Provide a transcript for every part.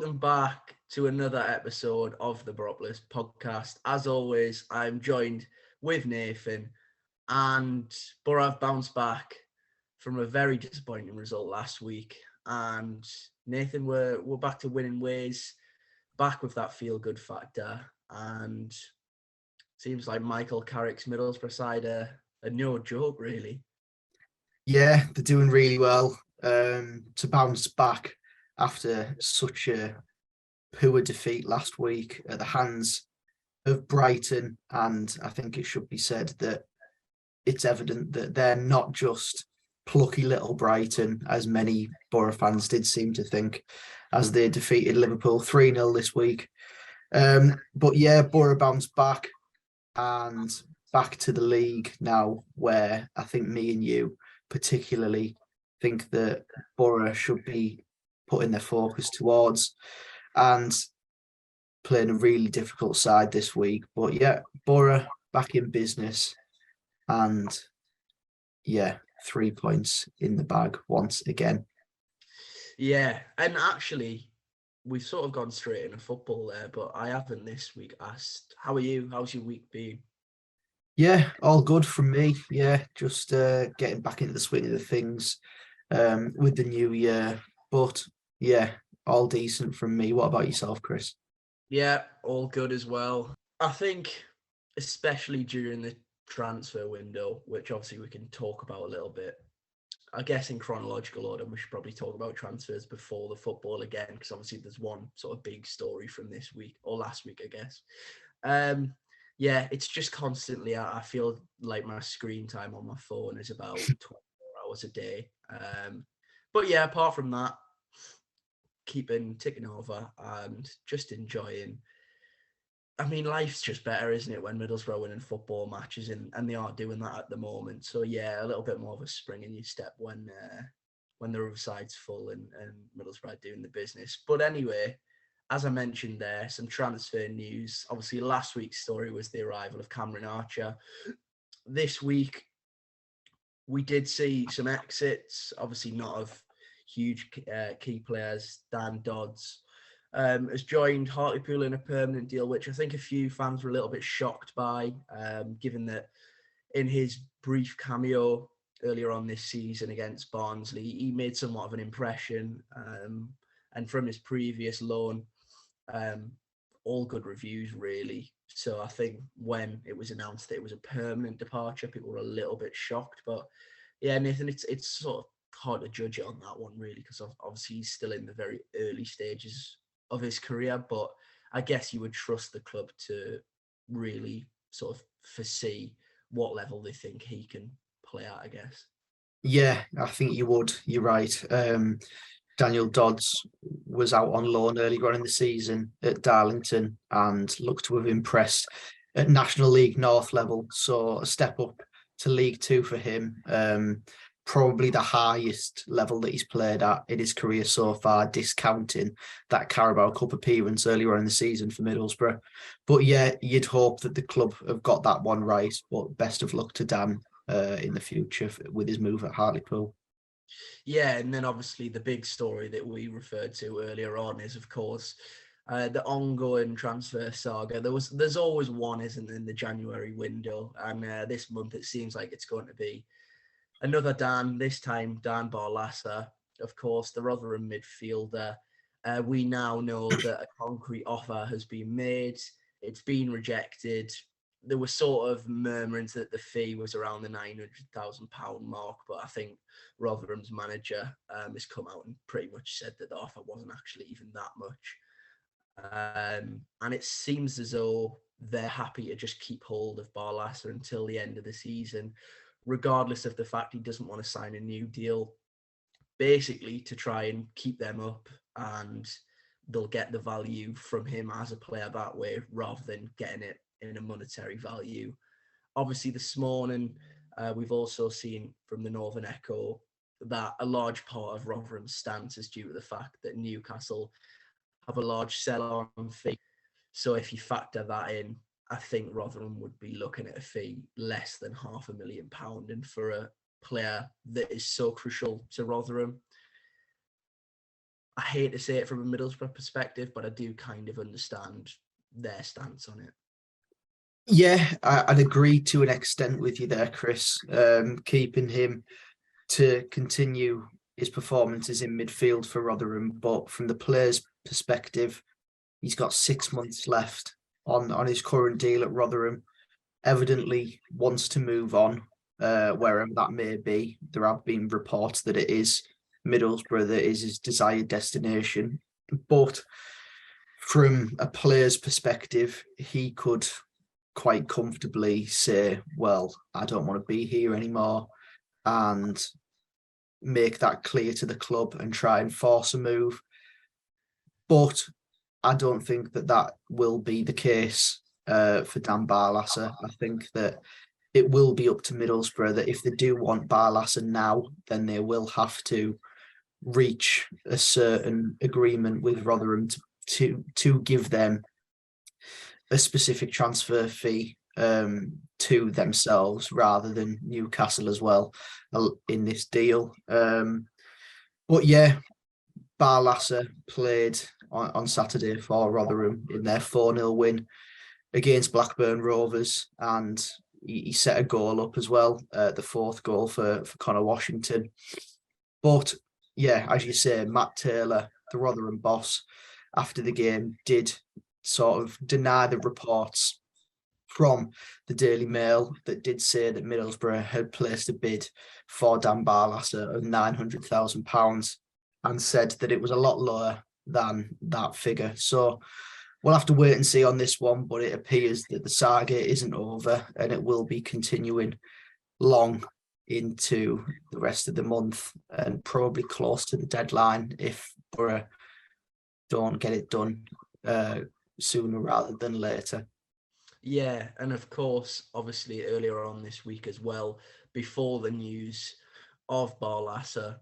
welcome back to another episode of the Boropolis Podcast. As always, I'm joined with Nathan, and Boro have bounced back from a very disappointing result last week. And Nathan, we're back to winning ways, back with that feel-good factor, and seems like Michael Carrick's Middlesbrough side are no joke, really. Yeah, they're doing really well to bounce back after such a poor defeat last week at the hands of Brighton. And I think it should be said that it's evident that they're not just plucky little Brighton, as many Borough fans did seem to think, as they defeated Liverpool 3-0 this week. But yeah, Borough bounced back and back to the league now, where I think me and you particularly think that Borough should be putting their focus towards, and playing a really difficult side this week. But yeah, Borough back in business, and yeah, 3 points in the bag once again. Yeah, and actually, we've sort of gone straight into football there, but I haven't this week asked, how are you? How's your week been? Yeah, all good from me. Yeah, just getting back into the swing of the things with the new year. But yeah, all decent from me. What about yourself, Chris? Yeah, all good as well. I think, especially during the transfer window, which obviously we can talk about a little bit, I guess in chronological order, we should probably talk about transfers before the football again, because obviously there's one sort of big story from this week, or last week, I guess. Yeah, it's just constantly, I feel like my screen time on my phone is about 24 hours a day. But yeah, apart from that, ticking over and just enjoying. I mean, life's just better, isn't it, when Middlesbrough are winning football matches, and they are doing that at the moment. So yeah, a little bit more of a spring in your step when the other side's full and Middlesbrough are doing the business. But anyway, as I mentioned there, some transfer news. Obviously, last week's story was the arrival of Cameron Archer. This week, we did see some exits, obviously not of huge key players. Dan Dodds has joined Hartlepool in a permanent deal, which I think a few fans were a little bit shocked by, given that in his brief cameo earlier on this season against Barnsley, he made somewhat of an impression. And from his previous loan, all good reviews, really. So I think when it was announced that it was a permanent departure, people were a little bit shocked. But yeah, Nathan, it's sort of hard to judge it on that one, really, because obviously he's still in the very early stages of his career. But I guess you would trust the club to really sort of foresee what level they think he can play at, I guess. Yeah, I think you would. You're right. Daniel Dodds was out on loan earlier on in the season at Darlington and looked to have impressed at National League North level. So a step up to League Two for him. Probably the highest level that he's played at in his career so far, discounting that Carabao Cup appearance earlier on in the season for Middlesbrough. But yeah, you'd hope that the club have got that one right. But best of luck to Dan in the future with his move at Hartlepool. Yeah, and then obviously the big story that we referred to earlier on is, of course, the ongoing transfer saga. There's always one, isn't there, in the January window, and this month it seems like it's going to be another Dan. This time, Dan Barlaser, of course, the Rotherham midfielder. We now know that a concrete offer has been made. It's been rejected. There were sort of murmurings that the fee was around the £900,000 mark, but I think Rotherham's manager has come out and pretty much said that the offer wasn't actually even that much. And it seems as though they're happy to just keep hold of Barlaser until the end of the season, regardless of the fact he doesn't want to sign a new deal, basically to try and keep them up, and they'll get the value from him as a player that way rather than getting it in a monetary value. Obviously, this morning, we've also seen from the Northern Echo that a large part of Rotherham's stance is due to the fact that Newcastle have a large sell-on fee. So if you factor that in, I think Rotherham would be looking at a fee less than £500,000. And for a player that is so crucial to Rotherham, I hate to say it from a Middlesbrough perspective, but I do kind of understand their stance on it. Yeah, I'd agree to an extent with you there, Chris. Keeping him to continue his performances in midfield for Rotherham, but from the player's perspective, he's got 6 months left on his current deal at Rotherham. Evidently wants to move on, wherever that may be. There have been reports that it is Middlesbrough that is his desired destination. But from a player's perspective, he could quite comfortably say, well, I don't want to be here anymore, and make that clear to the club and try and force a move. But I don't think that will be the case for Dan Barlaser. I think that it will be up to Middlesbrough that if they do want Barlaser now, then they will have to reach a certain agreement with Rotherham to give them a specific transfer fee to themselves rather than Newcastle as well in this deal. But yeah, Barlaser played on Saturday for Rotherham in their 4-0 win against Blackburn Rovers, and he set a goal up as well, the fourth goal for Connor Washington. But yeah, as you say, Matt Taylor, the Rotherham boss, after the game did sort of deny the reports from the Daily Mail that did say that Middlesbrough had placed a bid for Dan Barlaser of £900,000 and said that it was a lot lower than that figure. So we'll have to wait and see on this one, but it appears that the saga isn't over and it will be continuing long into the rest of the month and probably close to the deadline if Borough don't get it done sooner rather than later. Yeah, and of course, obviously earlier on this week as well, before the news of Barlaser,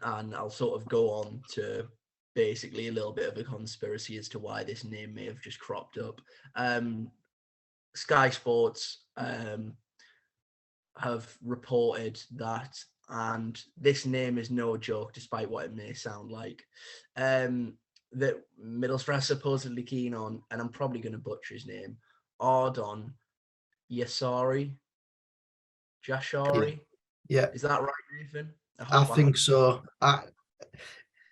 and I'll sort of go on to basically a little bit of a conspiracy as to why this name may have just cropped up. Sky Sports have reported that, and this name is no joke, despite what it may sound like, that Middlesbrough are supposedly keen on, and I'm probably going to butcher his name, Ardon Jashari. Yeah. Is that right, Nathan? I think so.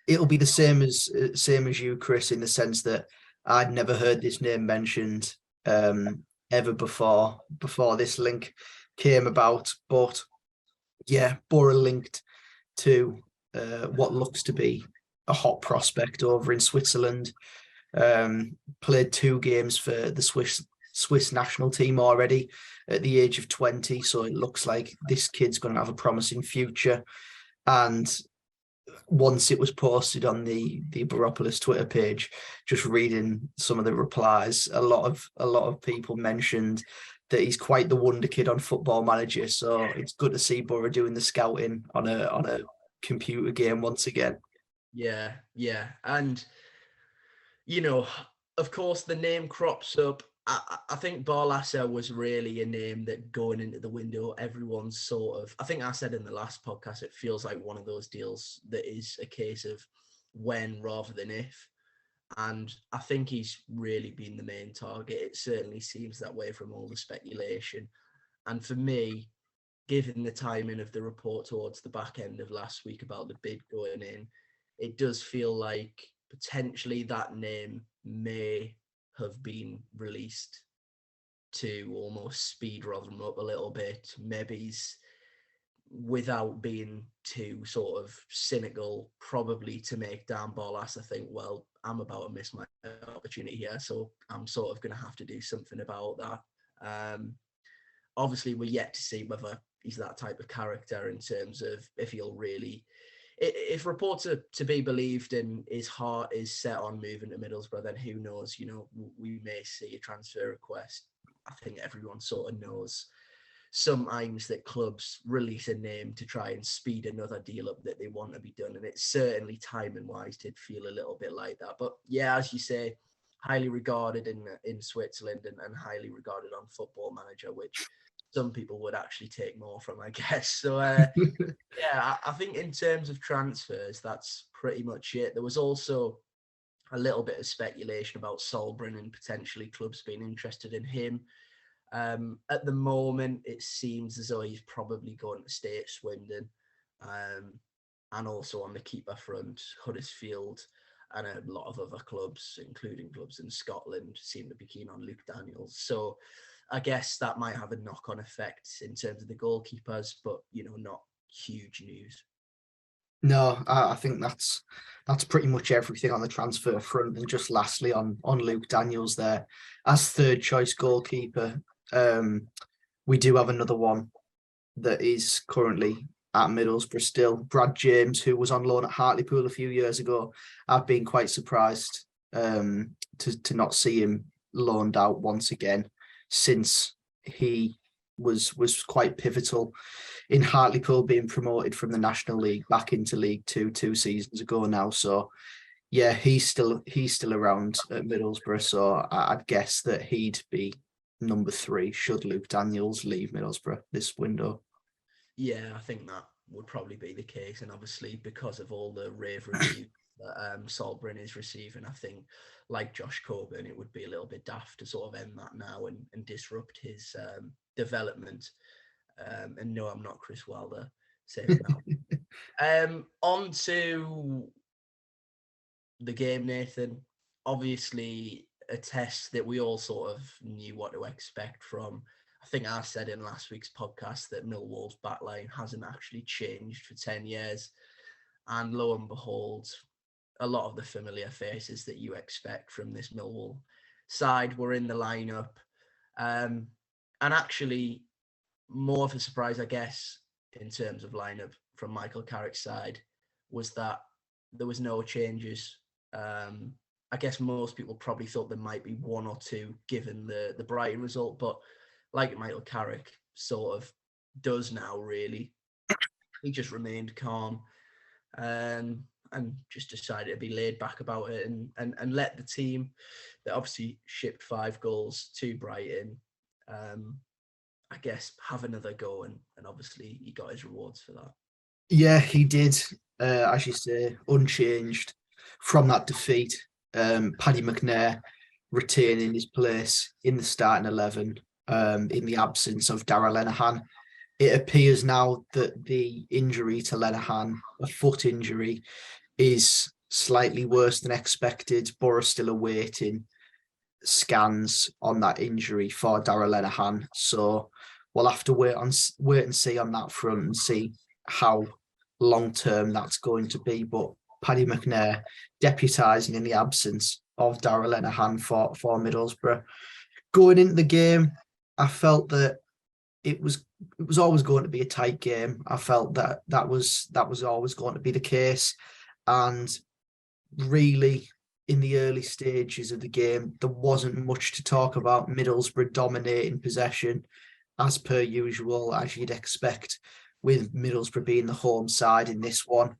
It'll be the same as you, Chris, in the sense that I'd never heard this name mentioned ever before this link came about. But yeah, Borough linked to what looks to be a hot prospect over in Switzerland. Played 2 games for the Swiss national team already at the age of 20. So it looks like this kid's going to have a promising future. And once it was posted on the Boropolis Twitter page, just reading some of the replies, a lot of people mentioned that he's quite the wonder kid on Football Manager. So it's good to see Borough doing the scouting on a computer game once again. Yeah, and of course the name crops up. I think Barlaser was really a name that going into the window, everyone's sort of, I think I said in the last podcast, it feels like one of those deals that is a case of when rather than if. And I think he's really been the main target. It certainly seems that way from all the speculation. And for me, given the timing of the report towards the back end of last week about the bid going in, it does feel like potentially that name may have been released to almost speed Rotherham up a little bit. Maybe he's, without being too sort of cynical, probably to make Dan Barlaser think, well, I'm about to miss my opportunity here, so I'm sort of going to have to do something about that. Obviously, we're yet to see whether he's that type of character in terms of if he'll really... If reports are to be believed and his heart is set on moving to Middlesbrough, then who knows, we may see a transfer request. I think everyone sort of knows sometimes that clubs release a name to try and speed another deal up that they want to be done. And it certainly timing-wise did feel a little bit like that. But yeah, as you say, highly regarded in Switzerland and highly regarded on Football Manager, which some people would actually take more from, I guess. So, yeah, I think in terms of transfers, that's pretty much it. There was also a little bit of speculation about Solbrin and potentially clubs being interested in him. At the moment, it seems as though he's probably going to stay at Swindon. And also on the keeper front, Huddersfield and a lot of other clubs, including clubs in Scotland, seem to be keen on Luke Daniels. So I guess that might have a knock-on effect in terms of the goalkeepers, but, not huge news. No, I think that's pretty much everything on the transfer front. And just lastly on Luke Daniels there, as third choice goalkeeper, we do have another one that is currently at Middlesbrough still. Brad James, who was on loan at Hartlepool a few years ago. I've been quite surprised to not see him loaned out once again, since he was quite pivotal in Hartlepool being promoted from the National League back into League two seasons ago now. So yeah, he's still around at Middlesbrough. So I'd guess that he'd be number 3 should Luke Daniels leave Middlesbrough this window. Yeah, I think that would probably be the case. And obviously, because of all the rave reviews that Solbrin is receiving, I think, like Josh Coburn, it would be a little bit daft to sort of end that now and disrupt his development. And no, I'm not Chris Wilder saying that. On to the game, Nathan. Obviously, a test that we all sort of knew what to expect from. I think I said in last week's podcast that Millwall's backline hasn't actually changed for 10 years. And lo and behold, a lot of the familiar faces that you expect from this Millwall side were in the lineup. And actually, more of a surprise, I guess, in terms of lineup from Michael Carrick's side, was that there was no changes. I guess most people probably thought there might be one or two given the Brighton result, but like Michael Carrick sort of does now, really, he just remained calm and just decided to be laid back about it and let the team that obviously shipped 5 goals to Brighton, I guess, have another go. And obviously he got his rewards for that. Yeah, he did, as you say, unchanged from that defeat. Paddy McNair retaining his place in the starting 11 in the absence of Darragh Lenihan. It appears now that the injury to Lenihan, a foot injury, is slightly worse than expected. Boro's still awaiting scans on that injury for Darragh Lenihan. So we'll have to wait and see on that front and see how long-term that's going to be. But Paddy McNair deputising in the absence of Darragh Lenihan for Middlesbrough. Going into the game, I felt that it was always going to be a tight game. I felt that was always going to be the case. And really, in the early stages of the game, there wasn't much to talk about. Middlesbrough dominating possession, as per usual, as you'd expect, with Middlesbrough being the home side in this one.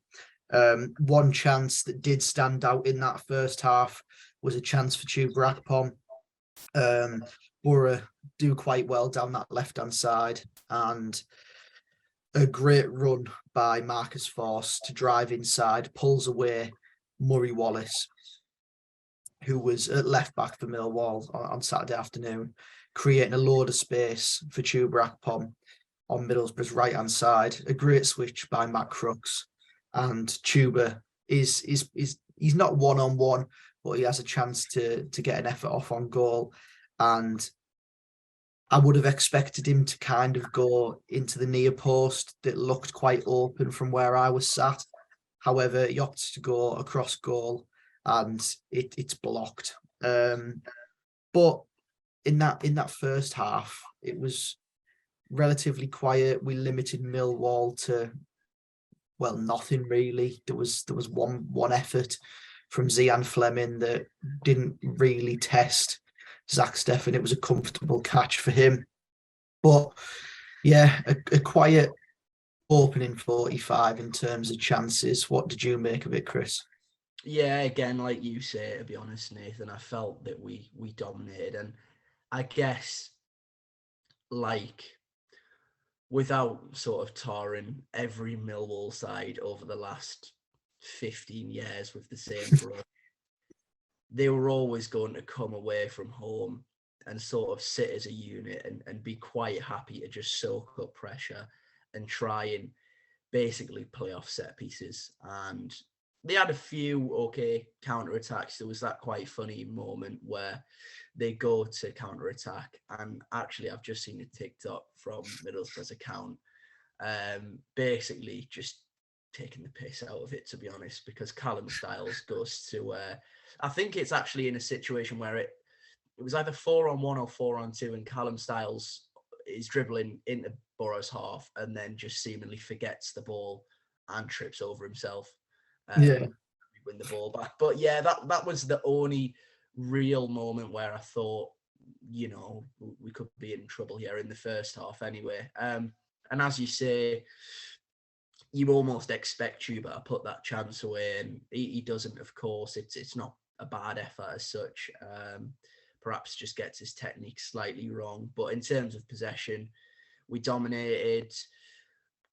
One chance that did stand out in that first half was a chance for Chuba Akpom. Borough do quite well down that left-hand side, and a great run by Marcus Forss to drive inside, pulls away Murray Wallace, who was at left-back for Millwall on Saturday afternoon, creating a load of space for Chuba Akpom on Middlesbrough's right-hand side. A great switch by Matt Crooks, and Chuba is he's not one-on-one, but he has a chance to get an effort off on goal. And I would have expected him to kind of go into the near post that looked quite open from where I was sat. However, he opts to go across goal, and it's blocked. But in that first half, it was relatively quiet. We limited Millwall to, well, nothing really. There was one effort from Zian Fleming that didn't really test Zach Steffen. It was a comfortable catch for him. But yeah, a quiet opening 45 in terms of chances. What did you make of it, Chris? Yeah, again, like you say, to be honest, Nathan, I felt that we dominated. And I guess, like without sort of tarring every Millwall side over the last 15 years with the same brush, they were always going to come away from home and sort of sit as a unit and be quite happy to just soak up pressure and try and basically play off set pieces. And they had a few okay counter-attacks. There was that quite funny moment where they go to counter-attack, and actually I've just seen a TikTok from Middlesbrough's account, basically just taking the piss out of it, to be honest, because Callum Styles goes to, I think it's actually in a situation where it was either 4-on-1 or 4-on-2, and Callum Styles is dribbling into Boro's half and then just seemingly forgets the ball and trips over himself. Win the ball back. But yeah, that was the only real moment where I thought, you know, we could be in trouble here in the first half anyway. And as you say, you almost expect Chuba to put that chance away, and he doesn't, of course. It's not a bad effort as such. Perhaps just gets his technique slightly wrong. But in terms of possession, we dominated,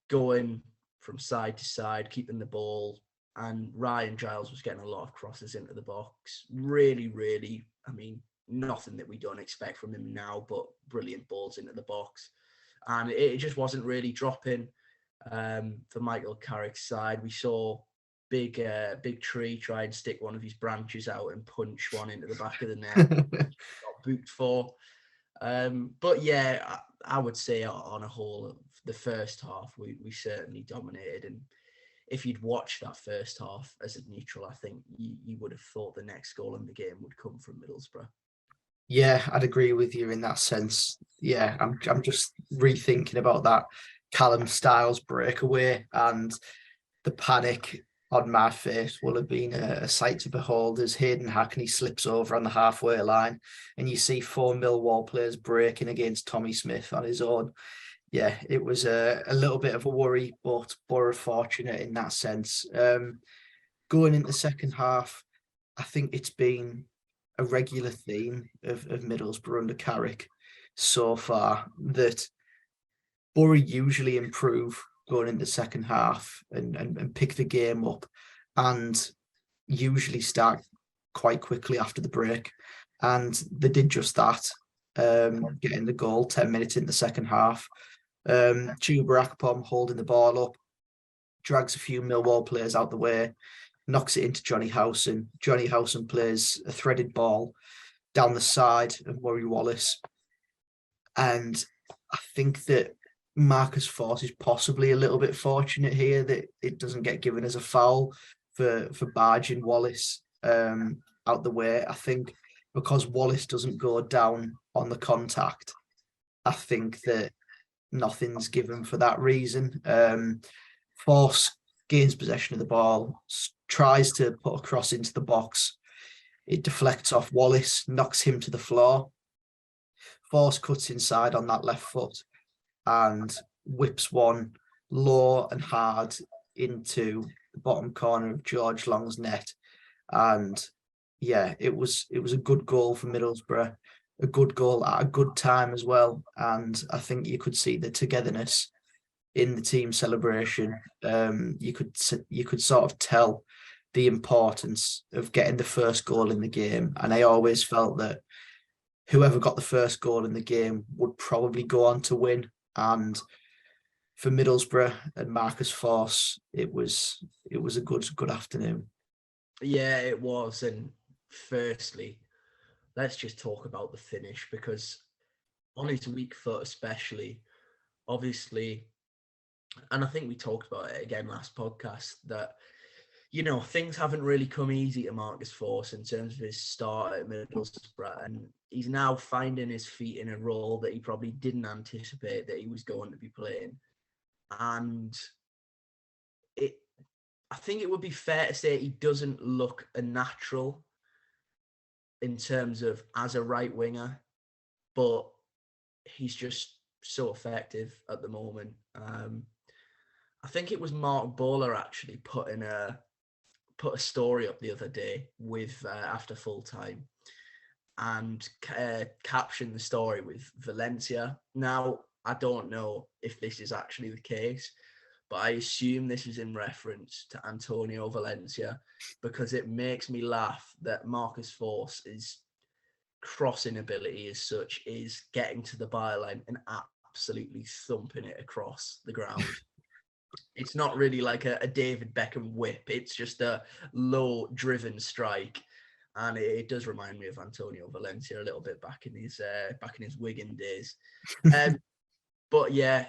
going from side to side, keeping the ball. And Ryan Giles was getting a lot of crosses into the box. Really, really, I mean, nothing that we don't expect from him now, but brilliant balls into the box. And it just wasn't really dropping for Michael Carrick's side. We saw Big Tree try and stick one of his branches out and punch one into the back of the net. Got booked for. But yeah, I would say on a whole, the first half, we certainly dominated. And if you'd watched that first half as a neutral, I think you would have thought the next goal in the game would come from Middlesbrough. Yeah, I'd agree with you in that sense. Yeah, I'm just rethinking about that Callum Styles breakaway, and the panic on my face will have been a sight to behold as Hayden Hackney slips over on the halfway line and you see 4 Millwall players breaking against Tommy Smith on his own. Yeah, it was a little bit of a worry, but Borough fortunate in that sense. Going into the second half, I think it's been a regular theme of Middlesbrough under Carrick so far that Borough usually improve going into the second half and pick the game up and usually start quite quickly after the break. And they did just that, getting the goal 10 minutes in the second half. Chuba Akpom holding the ball up, drags a few Millwall players out the way, knocks it into Johnny Howson. Johnny Howson plays a threaded ball down the side of Murray Wallace. And I think that Marcus Forss is possibly a little bit fortunate here that it doesn't get given as a foul for barging Wallace out the way. I think because Wallace doesn't go down on the contact, I think that nothing's given for that reason. Forss gains possession of the ball, tries to put a cross into the box. It deflects off Wallace, knocks him to the floor. Forss cuts inside on that left foot and whips one low and hard into the bottom corner of George Long's net. And yeah, it was a good goal for Middlesbrough, a good goal at a good time as well. And I think you could see the togetherness in the team celebration. You could sort of tell the importance of getting the first goal in the game. And I always felt that whoever got the first goal in the game would probably go on to win. And for Middlesbrough and Marcus Forss, it was a good afternoon. Yeah, it was. And firstly, let's just talk about the finish, because on his weak foot especially, obviously, and I think we talked about it again last podcast, that, you know, things haven't really come easy to Marcus Forss in terms of his start at Middlesbrough, and he's now finding his feet in a role that he probably didn't anticipate that he was going to be playing. And I think it would be fair to say he doesn't look a natural in terms of as a right winger, but he's just so effective at the moment. I think it was Mark Bowler actually put a story up the other day with after full time, and captioned the story with Valencia. Now, I don't know if this is actually the case, but I assume this is in reference to Antonio Valencia, because it makes me laugh that Marcus Forss is crossing ability as such is getting to the byline and absolutely thumping it across the ground. It's not really like a David Beckham whip. It's just a low driven strike. And it does remind me of Antonio Valencia a little bit back in his Wigan days. But yeah,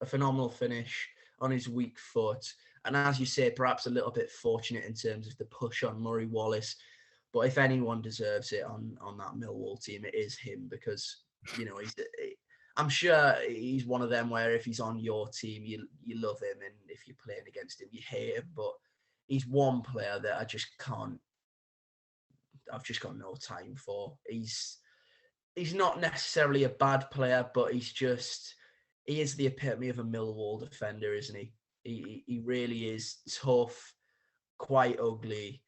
a phenomenal finish on his weak foot. And as you say, perhaps a little bit fortunate in terms of the push on Murray Wallace. But if anyone deserves it on that Millwall team, it is him, because, you know, I'm sure he's one of them where if he's on your team, you love him, and if you're playing against him, you hate him. But he's one player that I've just got no time for. He's not necessarily a bad player, but he is the epitome of a Millwall defender, isn't he? He really is tough, quite ugly,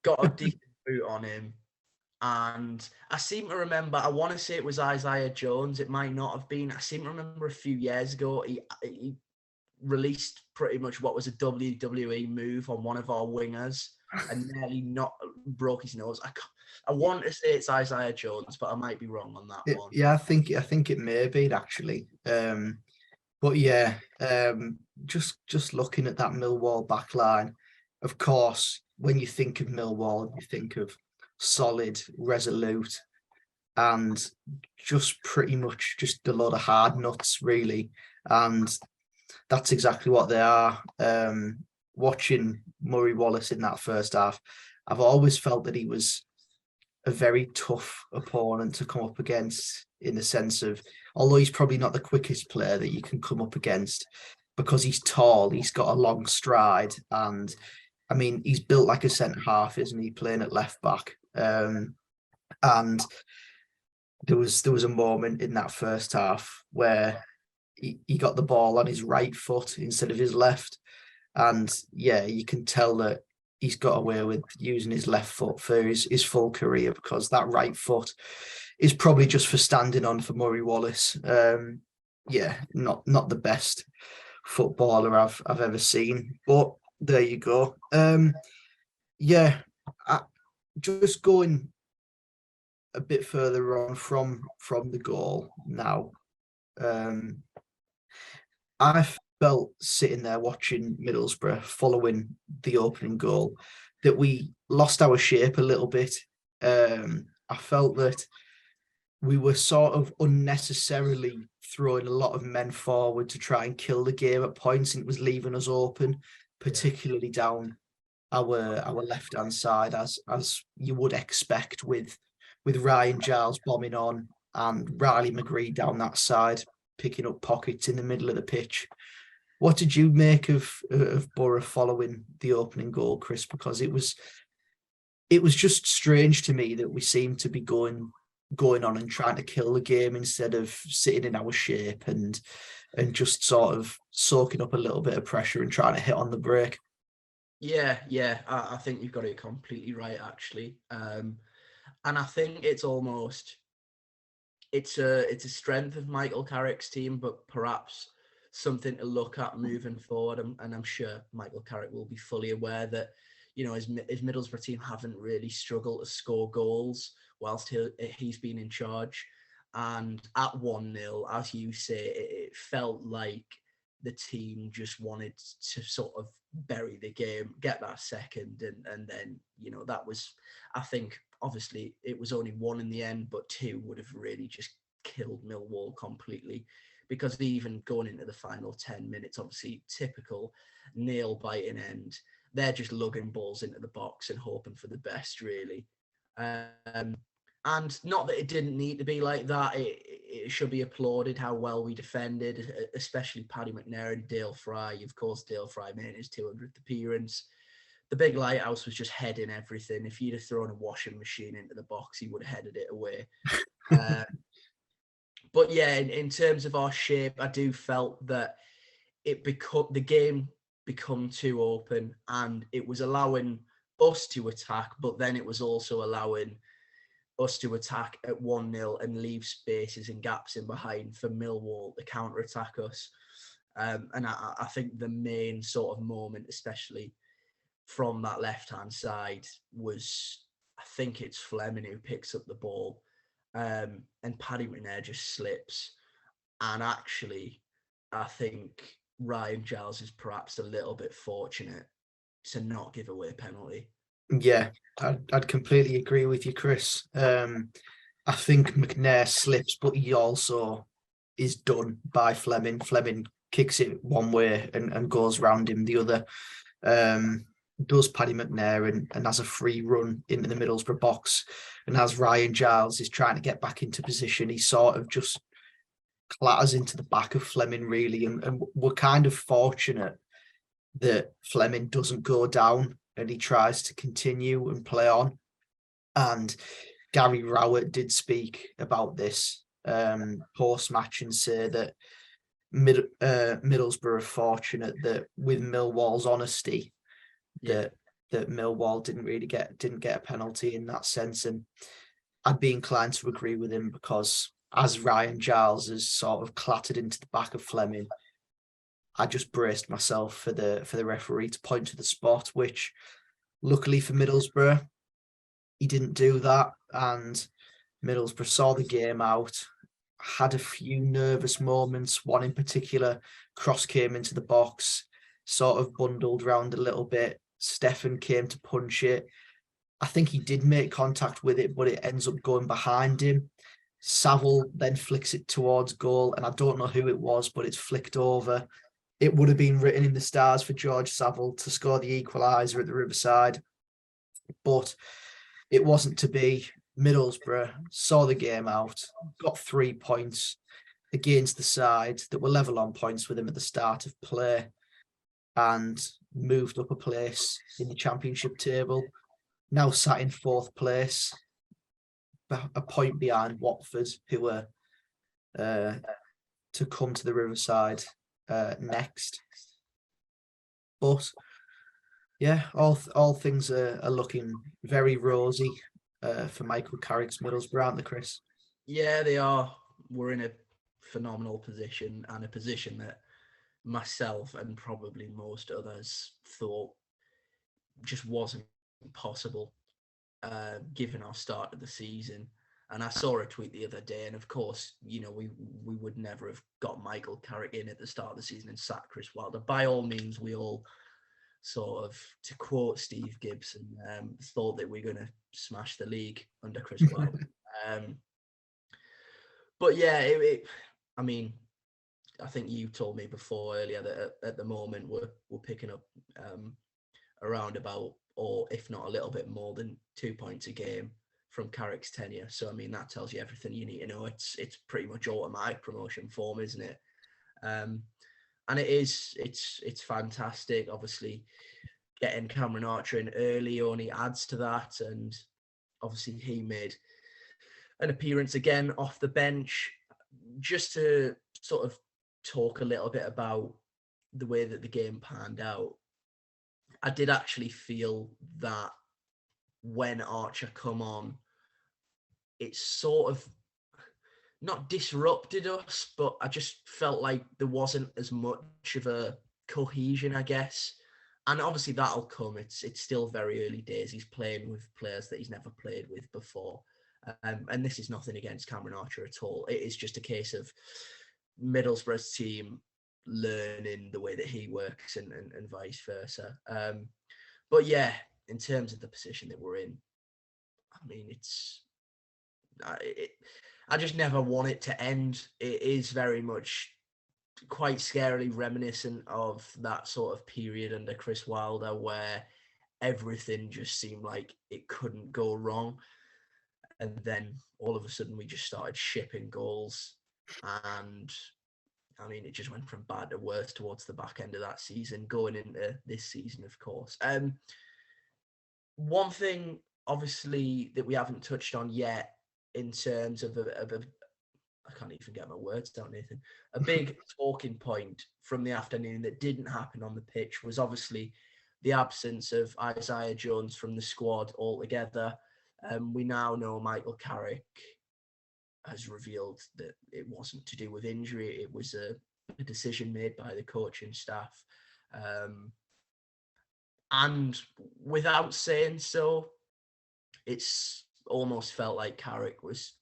got a decent boot on him. And I seem to remember, I want to say it was Isaiah Jones. It might not have been. I seem to remember a few years ago, he released pretty much what was a WWE move on one of our wingers and nearly not broke his nose. I want to say it's Isaiah Jones, but I might be wrong on that one. Yeah, I think it may be actually. But yeah, just looking at that Millwall backline, of course, when you think of Millwall, you think of solid, resolute, and just pretty much just a lot of hard nuts, really. And that's exactly what they are. Watching Murray Wallace in that first half, I've always felt that he was a very tough opponent to come up against, in the sense of, although he's probably not the quickest player that you can come up against, because he's tall, he's got a long stride, and I mean, he's built like a centre half, isn't he, playing at left back? And there was a moment in that first half where he got the ball on his right foot instead of his left, and yeah, you can tell that he's got away with using his left foot for his full career, because that right foot is probably just for standing on for Murray Wallace. Yeah, not the best footballer I've ever seen, but there you go. Yeah, just going a bit further on from the goal now. I felt sitting there watching Middlesbrough following the opening goal that we lost our shape a little bit. I felt that we were sort of unnecessarily throwing a lot of men forward to try and kill the game at points, and it was leaving us open, particularly down our left hand side, as you would expect with Ryan Giles bombing on and Riley McGree down that side, picking up pockets in the middle of the pitch. What did you make of Borough following the opening goal, Chris? Because it was just strange to me that we seemed to be going on and trying to kill the game instead of sitting in our shape and just sort of soaking up a little bit of pressure and trying to hit on the break. Yeah, I think you've got it completely right, actually. And I think it's a strength of Michael Carrick's team, but perhaps something to look at moving forward. And I'm sure Michael Carrick will be fully aware that, you know, his Middlesbrough team haven't really struggled to score goals whilst he's been in charge. And at 1-0, as you say, it felt like the team just wanted to sort of bury the game, get that second, and then, you know, that was, I think, obviously it was only one in the end, but two would have really just killed Millwall completely, because even going into the final 10 minutes, obviously typical nail-biting end, they're just lugging balls into the box and hoping for the best, really. And not that it didn't need to be like that. It should be applauded how well we defended, especially Paddy McNair and Dale Fry. Of course, Dale Fry made his 200th appearance. The big lighthouse was just heading everything. If he'd have thrown a washing machine into the box, he would have headed it away. But yeah, in terms of our shape, I do felt that the game become too open, and it was allowing us to attack, but then it was also allowing us to attack at 1-0 and leave spaces and gaps in behind for Millwall to counter-attack us. And I think the main sort of moment, especially from that left-hand side, was, I think it's Fleming who picks up the ball, and Paddy McNair just slips. And actually, I think Ryan Giles is perhaps a little bit fortunate to not give away a penalty. Yeah, I'd completely agree with you, Chris. I think McNair slips, but he also is done by Fleming. Fleming kicks it one way and goes round him the other. Does Paddy McNair and has a free run into the Middlesbrough box. And as Ryan Giles is trying to get back into position, he sort of just clatters into the back of Fleming, really. And we're kind of fortunate that Fleming doesn't go down and he tries to continue and play on. And Gary Rowett did speak about this post-match and say that Middlesbrough are fortunate that with Millwall's honesty, that Millwall didn't get a penalty in that sense. And I'd be inclined to agree with him, because as Ryan Giles has sort of clattered into the back of Fleming, I just braced myself for the referee to point to the spot, which luckily for Middlesbrough, he didn't do that. And Middlesbrough saw the game out, had a few nervous moments. One in particular, cross came into the box, sort of bundled round a little bit. Stefan came to punch it. I think he did make contact with it, but it ends up going behind him. Saville then flicks it towards goal, and I don't know who it was, but it's flicked over. It would have been written in the stars for George Saville to score the equaliser at the Riverside, but it wasn't to be. Middlesbrough saw the game out, got 3 points against the side that were level on points with him at the start of play, and moved up a place in the championship table. Now sat in 4th place, a point behind Watford, who were to come to the Riverside next. But yeah, all things are looking very rosy for Michael Carrick's Middlesbrough, aren't they, Chris? Yeah, they are. We're in a phenomenal position, and a position that myself and probably most others thought just wasn't possible given our start of the season. And I saw a tweet the other day, and of course, we would never have got Michael Carrick in at the start of the season and sacked Chris Wilder. By all means, we all sort of, to quote Steve Gibson, thought that we were going to smash the league under Chris Wilder. But yeah, I mean, I think you told me before earlier that at the moment we're picking up around about, or if not a little bit more than 2 points a game from Carrick's tenure. So I mean, that tells you everything you need to know. It's pretty much automatic promotion form, isn't it? And it's fantastic. Obviously, getting Cameron Archer in early only adds to that, and obviously he made an appearance again off the bench. Just to sort of talk a little bit about the way that the game panned out, I did actually feel that when Archer come on, it sort of not disrupted us, but I just felt like there wasn't as much of a cohesion, I guess. And obviously that'll come. It's still very early days. He's playing with players that he's never played with before. And this is nothing against Cameron Archer at all. It is just a case of Middlesbrough's team learning the way that he works and vice versa. But yeah, in terms of the position that we're in, I mean, I just never want it to end. It is very much quite scarily reminiscent of that sort of period under Chris Wilder where everything just seemed like it couldn't go wrong. And then all of a sudden we just started shipping goals. And I mean, it just went from bad to worse towards the back end of that season, going into this season, of course. One thing, obviously, that we haven't touched on yet in terms of I can't even get my words down, Nathan. A big talking point from the afternoon that didn't happen on the pitch was obviously the absence of Isaiah Jones from the squad altogether. We now know Michael Carrick has revealed that it wasn't to do with injury. It was a decision made by the coaching staff. And without saying so, it's almost felt like Carrick was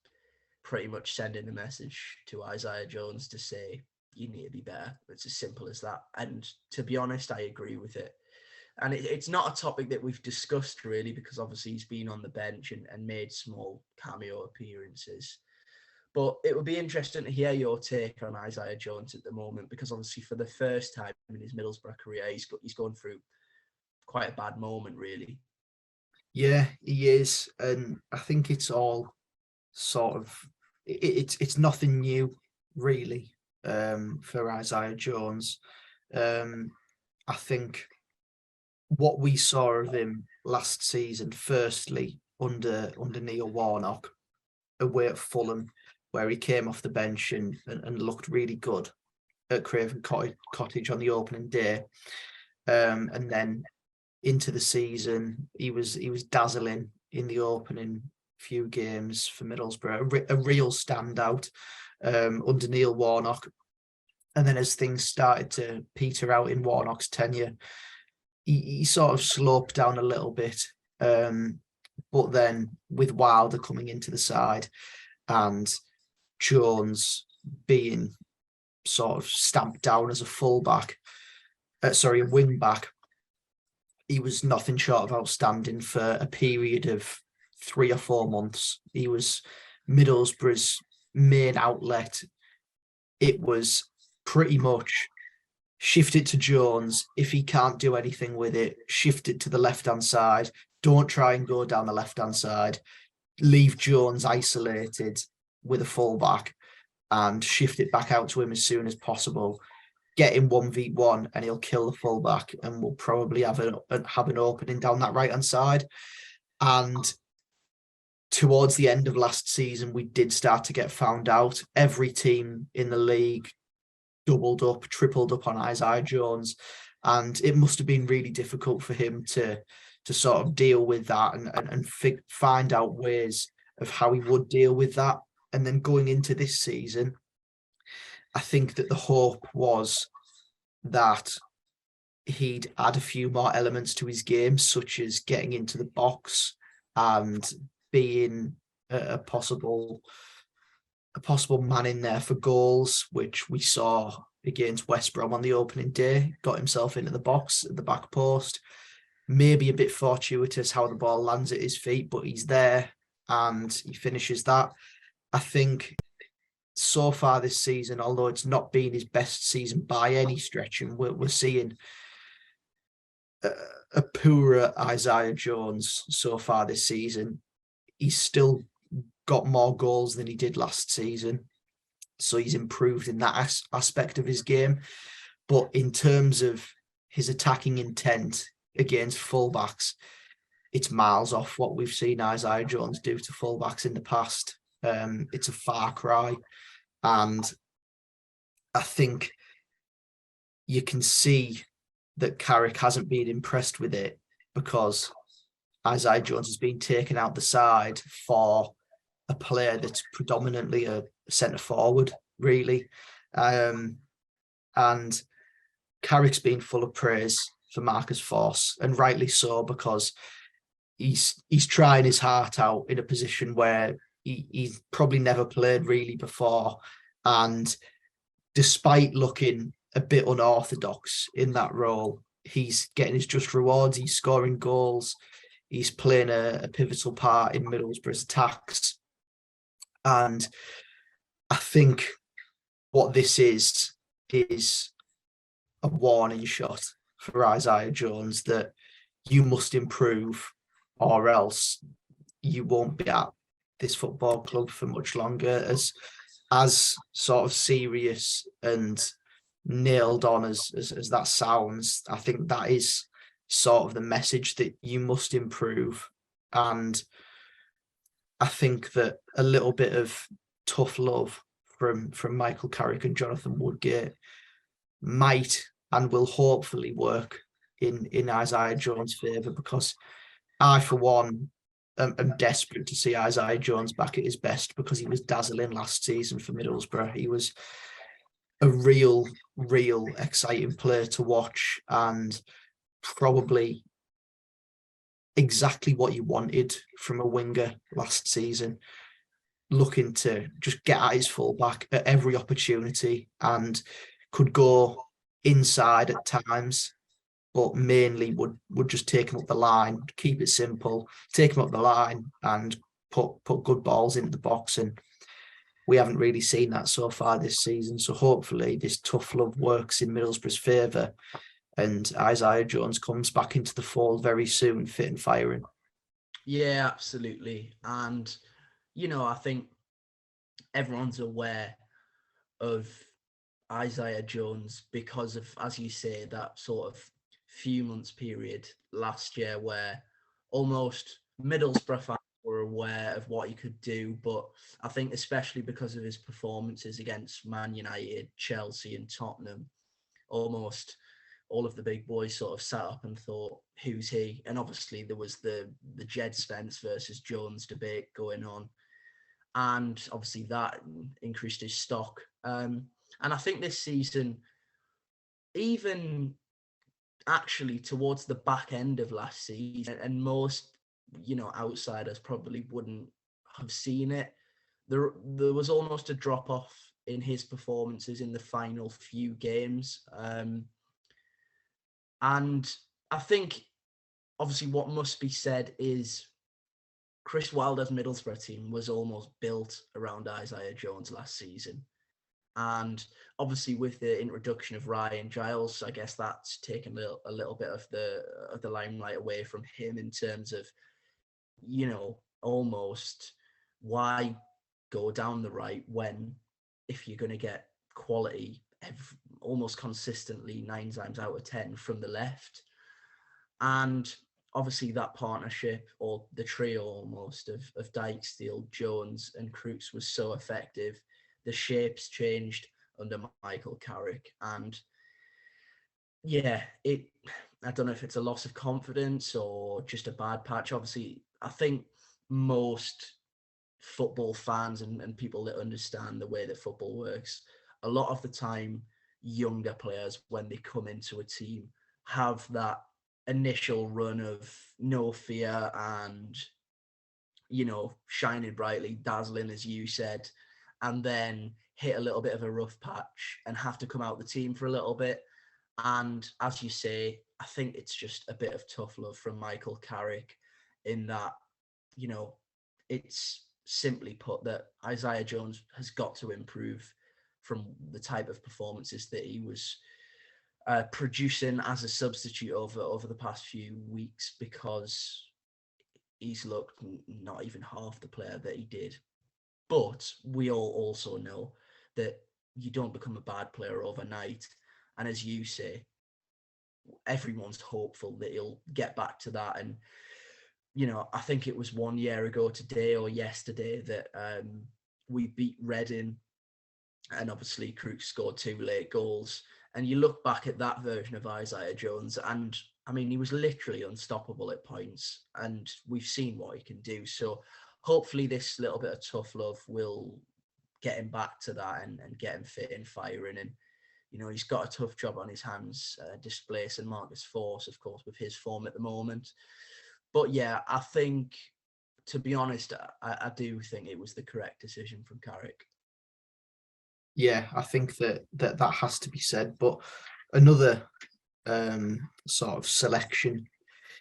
pretty much sending a message to Isaiah Jones to say, you need to be better. It's as simple as that. And to be honest, I agree with it. And it's not a topic that we've discussed really, because obviously he's been on the bench and made small cameo appearances. But it would be interesting to hear your take on Isaiah Jones at the moment, because obviously for the first time in his Middlesbrough career, he's gone through quite a bad moment, really. Yeah, he is. And I think it's all sort of, it's nothing new, really, for Isaiah Jones. I think what we saw of him last season, firstly, under Neil Warnock, away at Fulham, where he came off the bench and looked really good at Craven Cottage on the opening day. And then into the season, he was dazzling in the opening few games for Middlesbrough, a real standout under Neil Warnock. And then as things started to peter out in Warnock's tenure, he sort of sloped down a little bit. But then with Wilder coming into the side and Jones being sort of stamped down as a a wing back, he was nothing short of outstanding for a period of 3 or 4 months. He was Middlesbrough's main outlet. It was pretty much shift it to Jones. If he can't do anything with it, shift it to the left-hand side. Don't try and go down the left-hand side. Leave Jones isolated with a fullback and shift it back out to him as soon as possible. Get him 1v1 and he'll kill the fullback, and we'll probably have an opening down that right-hand side. And towards the end of last season, we did start to get found out. Every team in the league doubled up, tripled up on Isaiah Jones, and it must have been really difficult for him to sort of deal with that and find out ways of how he would deal with that. And then going into this season, I think that the hope was that he'd add a few more elements to his game, such as getting into the box and being a possible man in there for goals, which we saw against West Brom on the opening day. Got himself into the box at the back post. Maybe a bit fortuitous how the ball lands at his feet, but he's there and he finishes that. I think so far this season, although it's not been his best season by any stretch, and we're seeing a poorer Isaiah Jones so far this season, he's still got more goals than he did last season. So he's improved in that aspect of his game. But in terms of his attacking intent against fullbacks, it's miles off what we've seen Isaiah Jones do to fullbacks in the past. It's a far cry. And I think you can see that Carrick hasn't been impressed with it, because Isaiah Jones has been taken out the side for a player that's predominantly a centre forward, really. And Carrick's been full of praise for Marcus Forss, and rightly so, because he's trying his heart out in a position where he's probably never played really before. And despite looking a bit unorthodox in that role, he's getting his just rewards. He's scoring goals. He's playing a pivotal part in Middlesbrough's attacks. And I think what this is a warning shot for Isaiah Jones that you must improve, or else you won't be at this football club for much longer. As sort of serious and nailed on as that sounds, I think that is sort of the message, that you must improve. And I think that a little bit of tough love from Michael Carrick and Jonathan Woodgate might and will hopefully work in Isaiah Jones' favour, because I, for one, I'm desperate to see Isaiah Jones back at his best, because he was dazzling last season for Middlesbrough. He was a real exciting player to watch, and probably exactly what you wanted from a winger last season, looking to just get at his fullback at every opportunity, and could go inside at times, but mainly would just take him up the line, keep it simple, take him up the line and put good balls into the box. And we haven't really seen that so far this season. So hopefully this tough love works in Middlesbrough's favour, and Isaiah Jones comes back into the fold very soon, fit and firing. Yeah, absolutely. And, I think everyone's aware of Isaiah Jones because of, as you say, that sort of few months period last year where almost Middlesbrough fans were aware of what he could do. But I think especially because of his performances against Man United, Chelsea and Tottenham, almost all of the big boys sort of sat up and thought, who's he? And obviously there was the Jed Spence versus Jones debate going on. And obviously that increased his stock. And I think this season, even actually towards the back end of last season, and most, outsiders probably wouldn't have seen it, there was almost a drop-off in his performances in the final few games. And I think, obviously, what must be said is Chris Wilder's Middlesbrough team was almost built around Isaiah Jones last season. And obviously with the introduction of Ryan Giles, I guess that's taken a little bit of the limelight away from him in terms of, almost why go down the right when, if you're going to get quality almost consistently 9 times out of 10 from the left. And obviously that partnership, or the trio almost of Dijksteel, Jones and Crooks, was so effective. The shapes changed under Michael Carrick. And yeah, I don't know if it's a loss of confidence or just a bad patch. Obviously, I think most football fans and people that understand the way that football works, a lot of the time, younger players, when they come into a team, have that initial run of no fear and, shining brightly, dazzling, as you said, and then hit a little bit of a rough patch and have to come out the team for a little bit. And as you say, I think it's just a bit of tough love from Michael Carrick in that, it's simply put that Isaiah Jones has got to improve from the type of performances that he was producing as a substitute over the past few weeks, because he's looked not even half the player that he did. But we all also know that you don't become a bad player overnight. And as you say, everyone's hopeful that he'll get back to that. And, I think it was 1 year ago today or yesterday that we beat Reading, and obviously Crooks scored 2 late goals. And you look back at that version of Isaiah Jones, and I mean, he was literally unstoppable at points, and we've seen what he can do. So hopefully this little bit of tough love will get him back to that and get him fit and firing. And, he's got a tough job on his hands, displacing Marcus Force, of course, with his form at the moment. But yeah, I think, to be honest, I do think it was the correct decision from Carrick. Yeah, I think that has to be said. But another sort of selection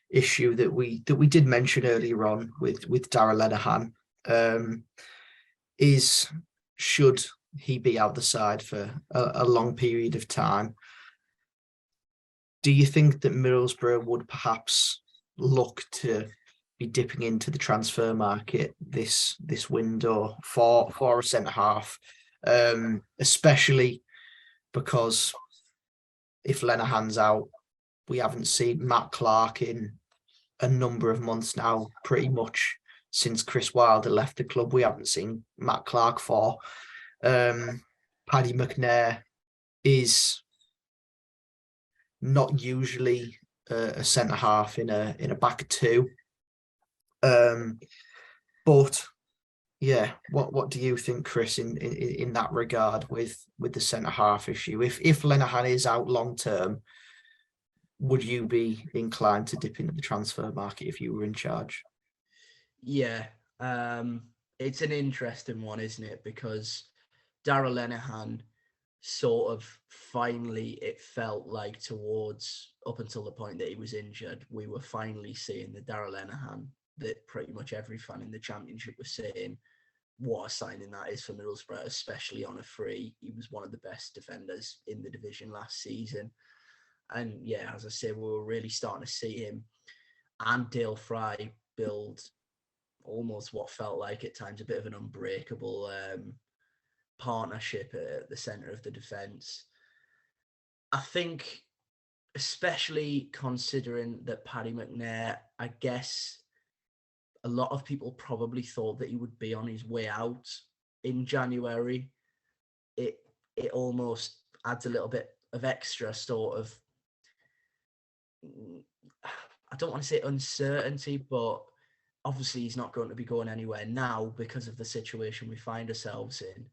issue that we did mention earlier on with Darragh Lenihan is, should he be out the side for a long period of time? Do you think that Middlesbrough would perhaps look to be dipping into the transfer market this window for a centre half, especially because if Lenihan's out, we haven't seen Matt Clark in a number of months now, pretty much since Chris Wilder left the club. We haven't seen Matt Clark for. Paddy McNair is not usually a centre half in a back two. But yeah, what do you think, Chris, in that regard with the centre half issue? If Lenihan is out long term, would you be inclined to dip into the transfer market if you were in charge? Yeah, it's an interesting one, isn't it? Because Darragh Lenihan sort of finally, it felt like towards up until the point that he was injured, we were finally seeing the Darragh Lenihan that pretty much every fan in the Championship was saying, what a signing that is for Middlesbrough, especially on a free. He was one of the best defenders in the division last season. And yeah, as I said, we were really starting to see him and Dale Fry build almost what felt like at times a bit of an unbreakable partnership at the centre of the defence. I think, especially considering that Paddy McNair, I guess a lot of people probably thought that he would be on his way out in January. It almost adds a little bit of extra sort of, I don't want to say uncertainty, but obviously he's not going to be going anywhere now because of the situation we find ourselves in.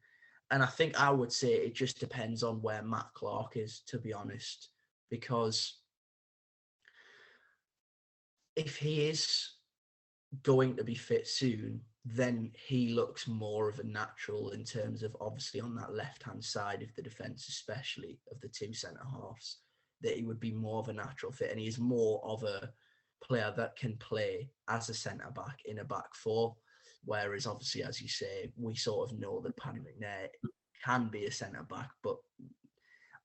And I think I would say it just depends on where Matt Clark is, to be honest, because if he is going to be fit soon, then he looks more of a natural in terms of obviously on that left-hand side of the defence, especially of the two centre-halves, that he would be more of a natural fit. And he is more of a player that can play as a centre-back in a back four. Whereas obviously, as you say, we sort of know that Paddy McNair can be a centre-back, but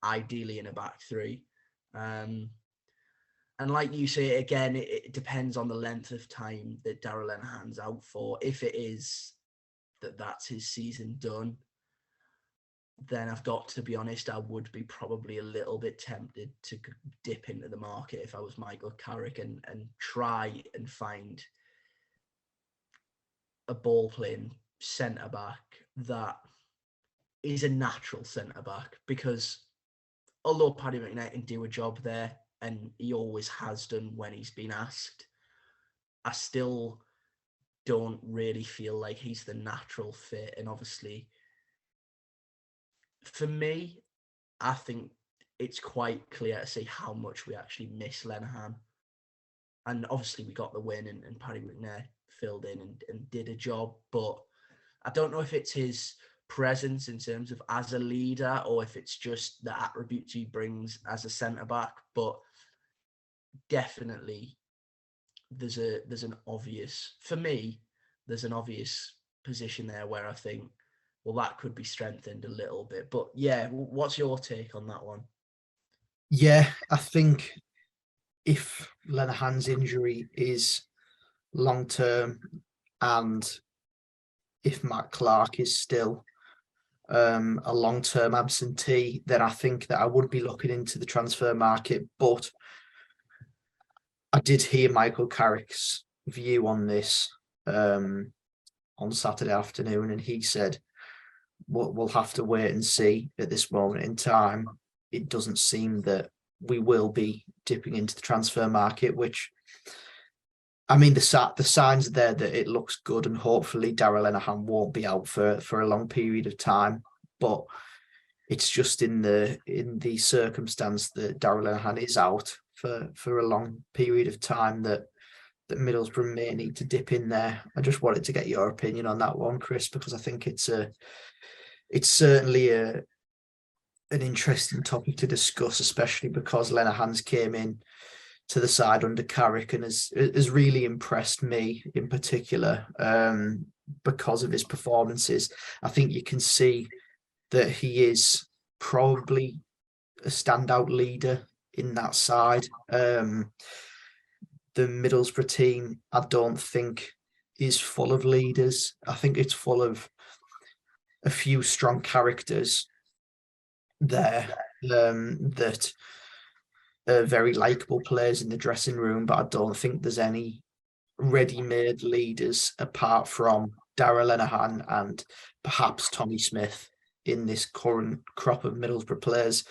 ideally in a back three. And like you say, again, it depends on the length of time that Darragh Lenihan's out for. If it is that that's his season done, then I've got to be honest, I would be probably a little bit tempted to dip into the market if I was Michael Carrick and try and find a ball-playing centre-back that is a natural centre-back. Because although Paddy McNair can do a job there, and he always has done when he's been asked, I still don't really feel like he's the natural fit. And obviously, for me, I think it's quite clear to see how much we actually miss Lenihan. And obviously we got the win and Paddy McNair filled in and did a job. But I don't know if it's his presence in terms of as a leader or if it's just the attributes he brings as a centre-back. But definitely there's an obvious, for me, there's an obvious position there where I think, well, that could be strengthened a little bit. But yeah, what's your take on that one? Yeah, I think if Lenihan's injury is long-term and if Matt Clark is still a long-term absentee, then I think that I would be looking into the transfer market. But I did hear Michael Carrick's view on this on Saturday afternoon, and he said, we'll have to wait and see at this moment in time. It doesn't seem that we will be dipping into the transfer market, which, I mean, the signs are there that it looks good, and hopefully Darragh Lenihan won't be out for a long period of time. But it's just in the circumstance that Darragh Lenihan is out for a long period of time that Middlesbrough may need to dip in there. I just wanted to get your opinion on that one, Chris, because I think it's certainly an interesting topic to discuss, especially because Lenihan's came in to the side under Carrick and has really impressed me in particular because of his performances. I think you can see that he is probably a standout leader in that side. The Middlesbrough team, I don't think is full of leaders. I think it's full of a few strong characters there that are very likeable players in the dressing room, but I don't think there's any ready-made leaders apart from Darragh Lenihan and perhaps Tommy Smith in this current crop of Middlesbrough players.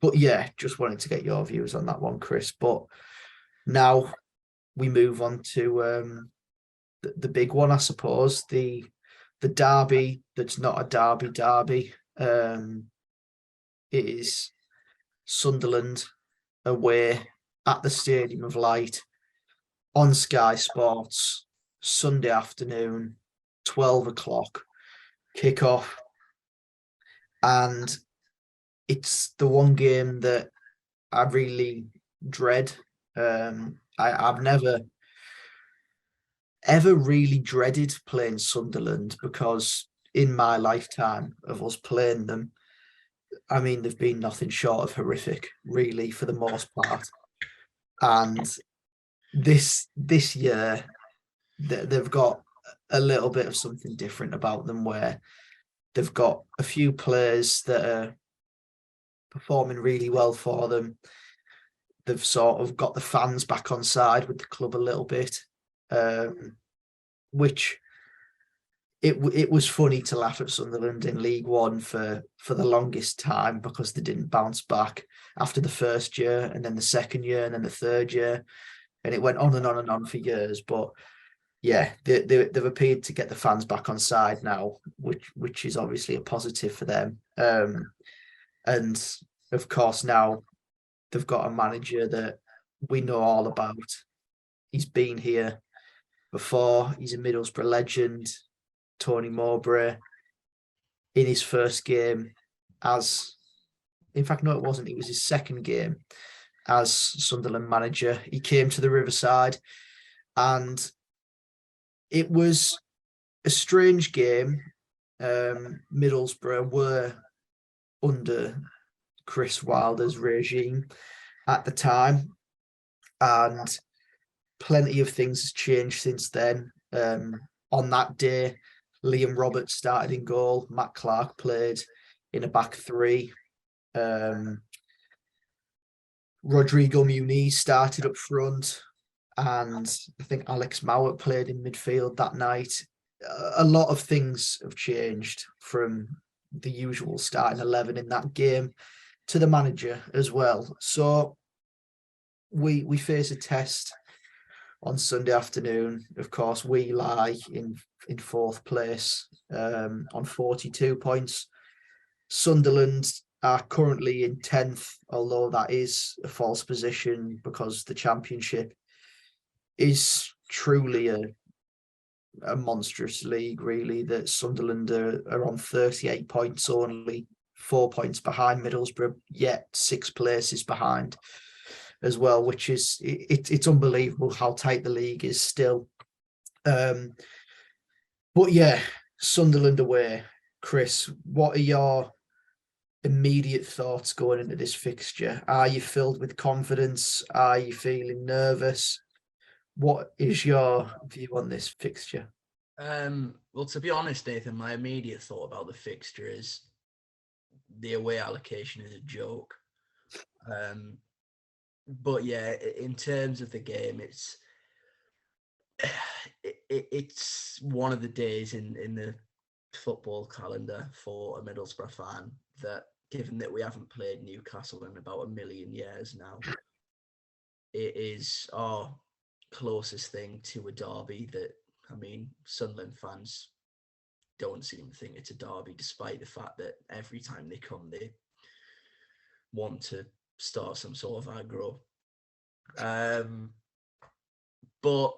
But yeah, just wanted to get your views on that one, Chris. But now we move on to the big one, I suppose, the derby that's not a derby. It is Sunderland away at the Stadium of Light on Sky Sports, Sunday afternoon, 12 o'clock, kick-off. And it's the one game that I really dread. I've never ever really dreaded playing Sunderland, because in my lifetime of us playing them, I mean, they've been nothing short of horrific, really, for the most part. And this year, they've got a little bit of something different about them, where they've got a few players that are performing really well for them. They've sort of got the fans back on side with the club a little bit, which it was funny to laugh at Sunderland in League One for the longest time, because they didn't bounce back after the first year, and then the second year, and then the third year, and it went on and on and on for years. But yeah, they've appeared to get the fans back on side now, which is obviously a positive for them. And of course now they've got a manager that we know all about. He's been here before. He's a Middlesbrough legend, Tony Mowbray. In his first game as, in fact, no, it wasn't. It was his second game as Sunderland manager. He came to the Riverside, and it was a strange game. Middlesbrough were under Chris Wilder's regime at the time, and plenty of things has changed since then. On that day, Liam Roberts started in goal. Matt Clark played in a back three. Rodrigo Muniz started up front, and I think Alex Mowat played in midfield that night. A lot of things have changed from the usual starting 11 in that game to the manager as well. So we face a test on Sunday afternoon. Of course, we lie in fourth place on 42 points. Sunderland are currently in 10th, although that is a false position, because the Championship is truly a monstrous league, really. That Sunderland are on 38 points, only 4 points behind Middlesbrough, yet 6 places behind as well, which is it's unbelievable how tight the league is still. But yeah, Sunderland away. Chris, what are your immediate thoughts going into this fixture? Are you filled with confidence? Are you feeling nervous? What is your view on this fixture? Well, to be honest, Nathan, my immediate thought about the fixture is the away allocation is a joke. But yeah, in terms of the game, it's one of the days in the football calendar for a Middlesbrough fan that, given that we haven't played Newcastle in about 1,000,000 years now, it is our closest thing to a derby that, I mean, Sunderland fans don't seem to think it's a derby, despite the fact that every time they come, they want to start some sort of aggro. But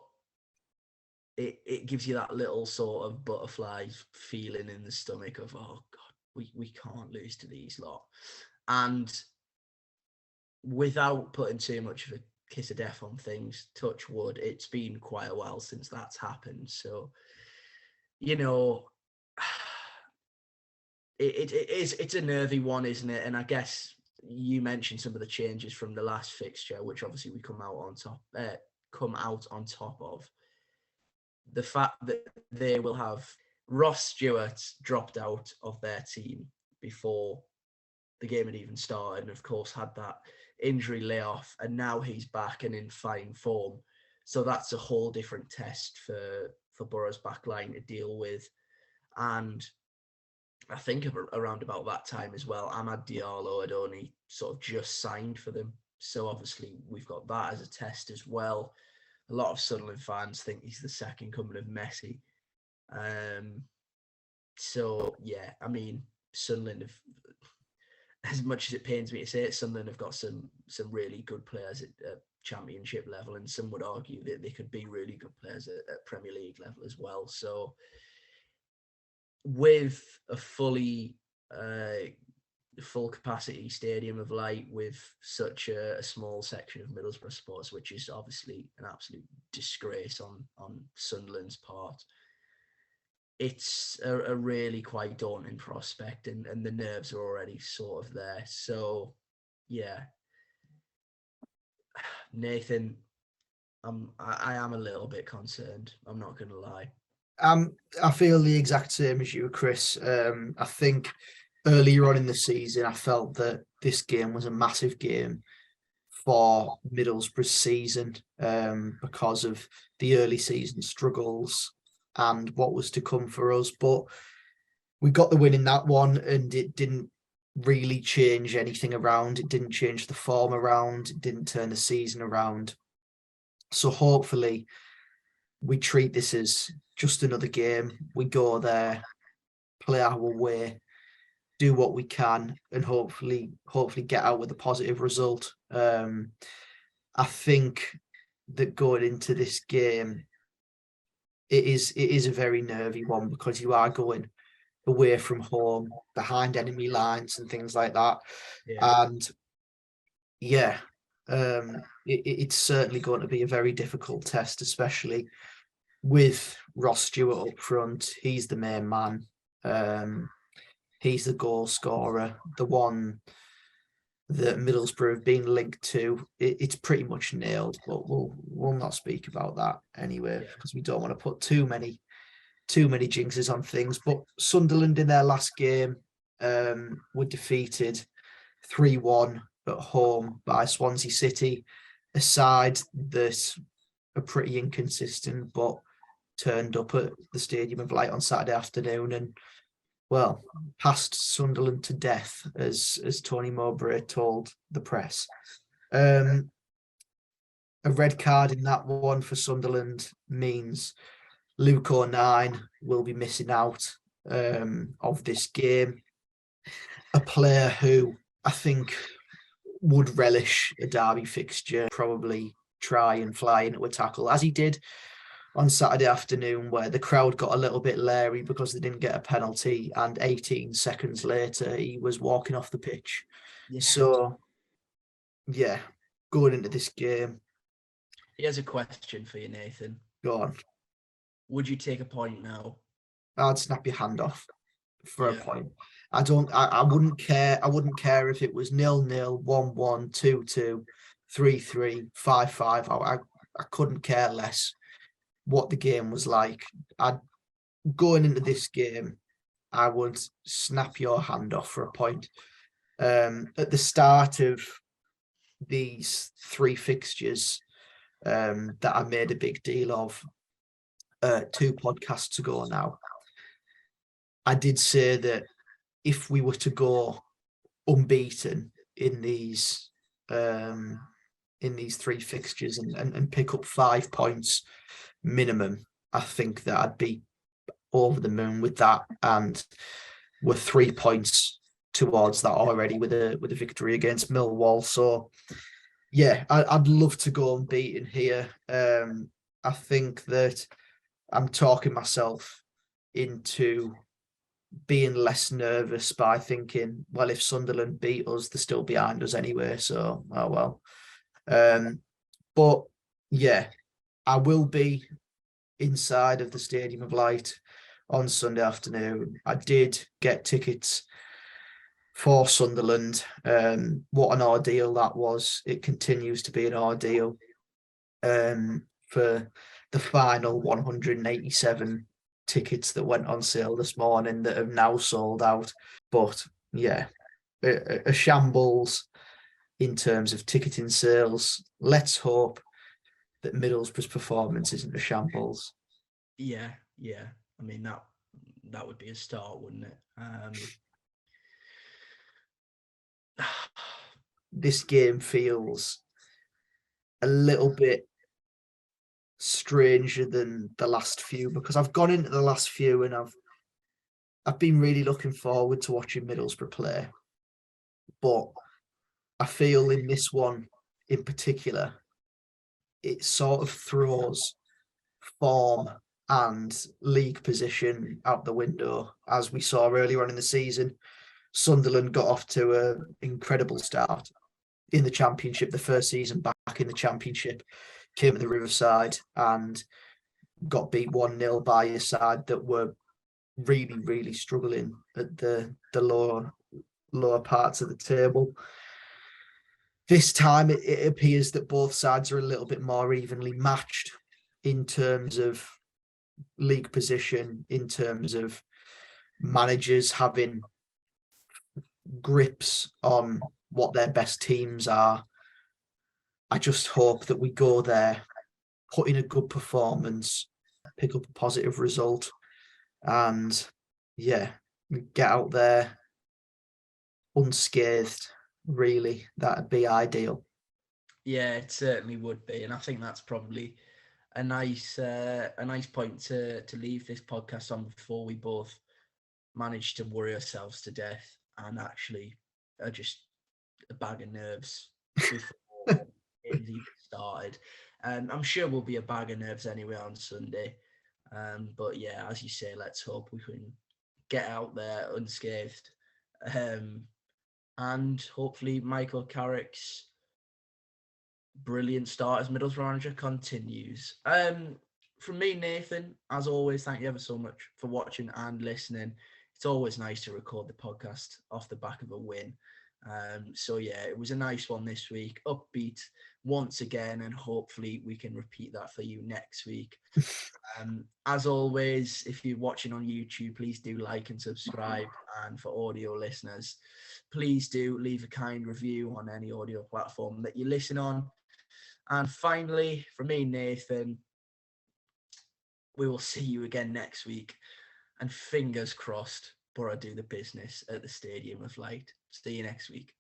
it gives you that little sort of butterfly feeling in the stomach of, oh God, we can't lose to these lot. And without putting too much of a kiss of death on things, touch wood, it's been quite a while since that's happened. So, you know, it's a nervy one, isn't it? And I guess you mentioned some of the changes from the last fixture, which obviously we come out on top of. The fact that they will have Ross Stewart dropped out of their team before the game had even started, and of course had that injury layoff, and now he's back and in fine form. So that's a whole different test for Borough's back line to deal with. And I think around about that time as well, Amad Diallo had only sort of just signed for them. So obviously we've got that as a test as well, a lot of Sunderland fans think he's the second coming of Messi. So yeah, I mean, Sunderland have, as much as it pains me to say it, Sunderland have got some really good players at Championship level, and some would argue that they could be really good players at Premier League level as well. So with a full capacity Stadium of Light, with such a small section of Middlesbrough supporters, which is obviously an absolute disgrace on Sunderland's part, it's a really quite daunting prospect, and the nerves are already sort of there. So yeah, Nathan, I am a little bit concerned, I'm not going to lie. I feel the exact same as you, Chris. I think earlier on in the season, I felt that this game was a massive game for Middlesbrough's season, because of the early season struggles and what was to come for us. But we got the win in that one, and it didn't really change anything around. It didn't change the form around. It didn't turn the season around. So hopefully we treat this as just another game. We go there, play our way, do what we can, and hopefully get out with a positive result. I think that going into this game, it is a very nervy one, because you are going away from home, behind enemy lines and things like that. Yeah. And yeah, it's certainly going to be a very difficult test, especially with Ross Stewart up front. He's the main man. He's the goal scorer, the one that Middlesbrough have been linked to. It's pretty much nailed, but we'll not speak about that anyway, because we don't want to put too many jinxes on things. But Sunderland in their last game were defeated 3-1 at home by Swansea City, a side that are pretty inconsistent, but turned up at the Stadium of Light on Saturday afternoon and, well, passed Sunderland to death, as Tony Mowbray told the press. A red card in that one for Sunderland means Luke O'Nien will be missing out of this game. A player who I think would relish a derby fixture, probably try and fly into a tackle, as he did on Saturday afternoon, where the crowd got a little bit leery because they didn't get a penalty, and 18 seconds later he was walking off the pitch. Yeah. So yeah, going into this game. Here's a question for you, Nathan. Go on. Would you take a point now? I'd snap your hand off for a point. I wouldn't care. I wouldn't care if it was 0-0, 1-1, 2-2, 3-3, 5-5. I couldn't care less what the game was like. Going into this game, I would snap your hand off for a point. At the start of these three fixtures that I made a big deal of 2 podcasts ago now, I did say that if we were to go unbeaten in these 3 fixtures and pick up 5 points minimum, I think that I'd be over the moon with that, and we're 3 points towards that already with a victory against Millwall. So yeah, I'd love to go unbeaten here. I think that I'm talking myself into being less nervous by thinking, well, if Sunderland beat us, they're still behind us anyway, so oh well. But yeah, I will be inside of the Stadium of Light on Sunday afternoon. I did get tickets for Sunderland. What an ordeal that was. It continues to be an ordeal for the final 187 tickets that went on sale this morning that have now sold out. But yeah, a shambles in terms of ticketing sales. Let's hope that Middlesbrough's performance isn't a shambles. Yeah. I mean, that would be a start, wouldn't it? This game feels a little bit stranger than the last few, because I've gone into the last few and I've been really looking forward to watching Middlesbrough play. But I feel in this one in particular, it sort of throws form and league position out the window. As we saw earlier on in the season, Sunderland got off to an incredible start in the Championship, the first season back in the Championship, came to the Riverside and got beat 1-0 by a side that were really, really struggling at the lower parts of the table. This time it appears that both sides are a little bit more evenly matched in terms of league position, in terms of managers having grips on what their best teams are. I just hope that we go there, put in a good performance, pick up a positive result, and get out there unscathed. Really, that'd be ideal. Yeah, it certainly would be, and I think that's probably a nice point to leave this podcast on before we both manage to worry ourselves to death and actually are just a bag of nerves before it's even started. I'm sure we'll be a bag of nerves anyway on Sunday. But yeah, as you say, let's hope we can get out there unscathed. And hopefully Michael Carrick's brilliant start as Middlesbrough manager continues. From me, Nathan, as always, thank you ever so much for watching and listening. It's always nice to record the podcast off the back of a win. So yeah, it was a nice one this week, upbeat once again, and hopefully we can repeat that for you next week. As always, if you're watching on YouTube, please do like and subscribe. And for audio listeners, please do leave a kind review on any audio platform that you listen on. And finally, from me, Nathan, we will see you again next week. And fingers crossed, Borough do the business at the Stadium of Light. See you next week.